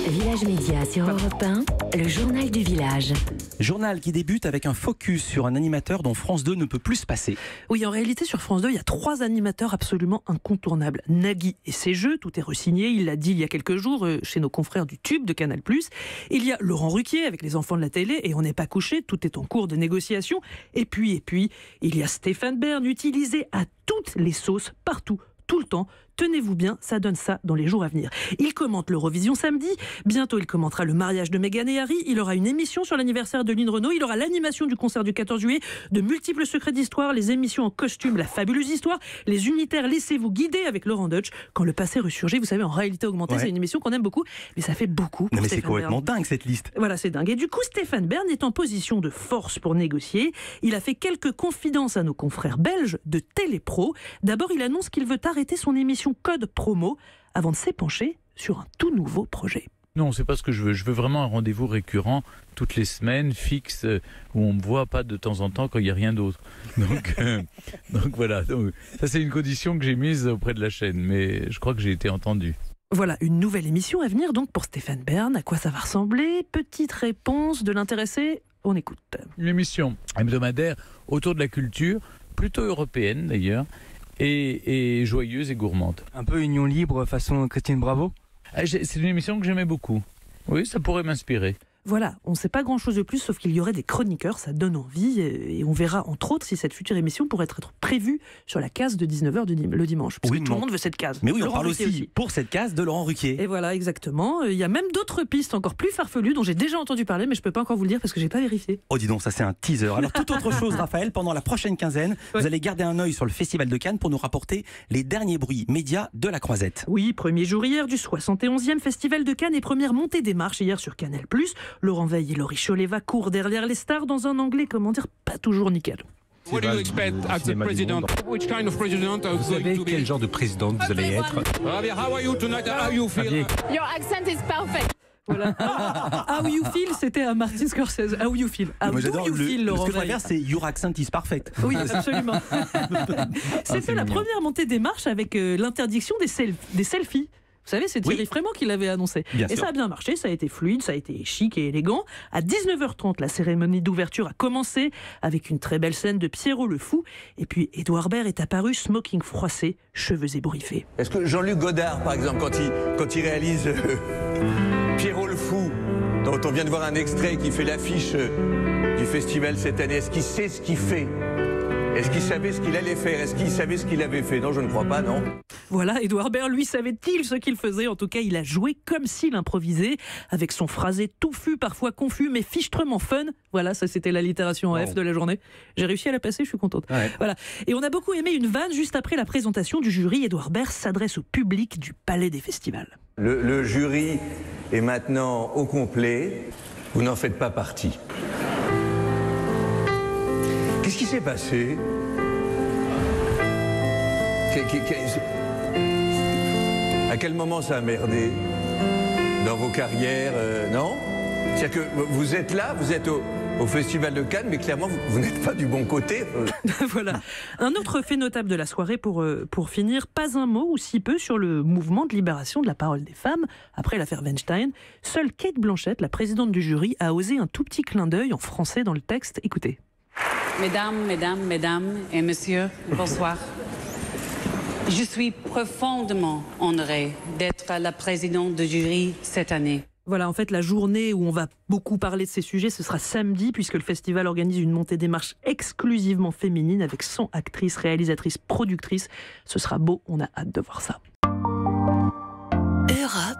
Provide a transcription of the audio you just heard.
Village Média sur Europe 1, le journal du village. Journal qui débute avec un focus sur un animateur dont France 2 ne peut plus se passer. Oui, en réalité, sur France 2, il y a 3 animateurs absolument incontournables. Nagui et ses jeux, tout est re-signé, il l'a dit il y a quelques jours chez nos confrères du Tube de Canal+. Il y a Laurent Ruquier avec les enfants de la télé et On n'est pas couché, tout est en cours de négociation. Et puis, il y a Stéphane Bern, utilisé à toutes les sauces, partout, tout le temps. Tenez-vous bien, ça donne ça dans les jours à venir. Il commente l'Eurovision samedi, bientôt il commentera le mariage de Meghan et Harry, il aura une émission sur l'anniversaire de Lynn Renaud, il aura l'animation du concert du 14 juillet, de multiples secrets d'histoire, les émissions en costume, la fabuleuse histoire, les unitaires, laissez-vous guider avec Laurent Deutsch. Quand le passé ressurgit, vous savez, en réalité augmentée, ouais. C'est une émission qu'on aime beaucoup, mais ça fait beaucoup pour mais Stéphane c'est complètement Bern. dingue cette liste. Voilà, c'est dingue. Et du coup, Stéphane Bern est en position de force pour négocier. Il a fait quelques confidences à nos confrères belges de Télépro. D'abord, il annonce qu'il veut arrêter son émission Code Promo avant de s'épancher sur un tout nouveau projet. Non, c'est pas ce que je veux. Je veux vraiment un rendez-vous récurrent toutes les semaines, fixe, où on me voit pas de temps en temps quand il n'y a rien d'autre. Donc voilà. Donc, ça, c'est une condition que j'ai mise auprès de la chaîne, mais je crois que j'ai été entendu. Voilà, une nouvelle émission à venir donc pour Stéphane Bern. À quoi ça va ressembler? Petite réponse de l'intéressé, on écoute. Une émission hebdomadaire autour de la culture, plutôt européenne d'ailleurs, et joyeuse et gourmande. Un peu Union Libre façon Christine Bravo. C'est une émission que j'aimais beaucoup. Oui, ça pourrait m'inspirer. Voilà, on ne sait pas grand-chose de plus, sauf qu'il y aurait des chroniqueurs, ça donne envie, et on verra entre autres si cette future émission pourrait être prévue sur la case de 19h le dimanche, parce que tout le monde veut cette case. Mais oui, Laurent on parle Ruquier aussi pour cette case de Laurent Ruquier. Et voilà, exactement. Il y a même d'autres pistes encore plus farfelues dont j'ai déjà entendu parler, mais je ne peux pas encore vous le dire parce que je n'ai pas vérifié. Oh dis donc, ça c'est un teaser. Alors toute autre chose, Raphaël, pendant la prochaine quinzaine, vous allez garder un œil sur le Festival de Cannes pour nous rapporter les derniers bruits médias de la Croisette. Oui, premier jour hier du 71e Festival de Cannes et première montée des marches hier sur Canal+. Laurent Veil et Laurie Choleva courent derrière les stars dans un anglais, comment dire, pas toujours nickel. What do you expect as the president? Which kind of president are Vous you going savez to be? quel genre de président vous allez être? Javier, how are you tonight? How you feel? Your accent is perfect. Voilà. How you feel, c'était à Martin Scorsese. How you feel. How Moi do j'adore you feel, ce Laurent que je Veil. préfère, c'est Your accent is perfect. Oui, absolument. C'était la première montée des marches avec l'interdiction des selfies. Vous savez, c'est Thierry Frémaux qui l'avait annoncé. Et ça a bien marché, ça a été fluide, ça a été chic et élégant. À 19h30, la cérémonie d'ouverture a commencé avec une très belle scène de Pierrot le Fou. Et puis, Édouard Baird est apparu, smoking froissé, cheveux ébouriffés. Est-ce que Jean-Luc Godard, par exemple, quand il réalise Pierrot le Fou, dont on vient de voir un extrait qui fait l'affiche du festival cette année, est-ce qu'il sait ce qu'il fait ? Est-ce qu'il savait ce qu'il allait faire? Est-ce qu'il savait ce qu'il avait fait? Non, je ne crois pas, non. Voilà, Édouard Baird, lui, savait-il ce qu'il faisait? En tout cas, il a joué comme s'il improvisait, avec son phrasé touffu, parfois confus, mais fichtrement fun. Voilà, ça c'était l'allitération en F de la journée. J'ai réussi à la passer, je suis contente. Ouais. Voilà. Et on a beaucoup aimé une vanne juste après la présentation du jury. Édouard Baird s'adresse au public du Palais des Festivals. Le jury est maintenant au complet. Vous n'en faites pas partie. Qu'est-ce qui s'est passé? À quel moment ça a merdé dans vos carrières, non? C'est-à-dire que vous êtes là, vous êtes au Festival de Cannes, mais clairement, vous n'êtes pas du bon côté. Voilà. Un autre fait notable de la soirée pour finir, pas un mot ou si peu sur le mouvement de libération de la parole des femmes après l'affaire Weinstein. Seule Kate Blanchett, la présidente du jury, a osé un tout petit clin d'œil en français dans le texte. Écoutez. Mesdames et messieurs, bonsoir. Je suis profondément honorée d'être la présidente du jury cette année. Voilà, en fait, la journée où on va beaucoup parler de ces sujets, ce sera samedi, puisque le festival organise une montée des marches exclusivement féminine avec 100 actrices, réalisatrices, productrices. Ce sera beau, on a hâte de voir ça. Europe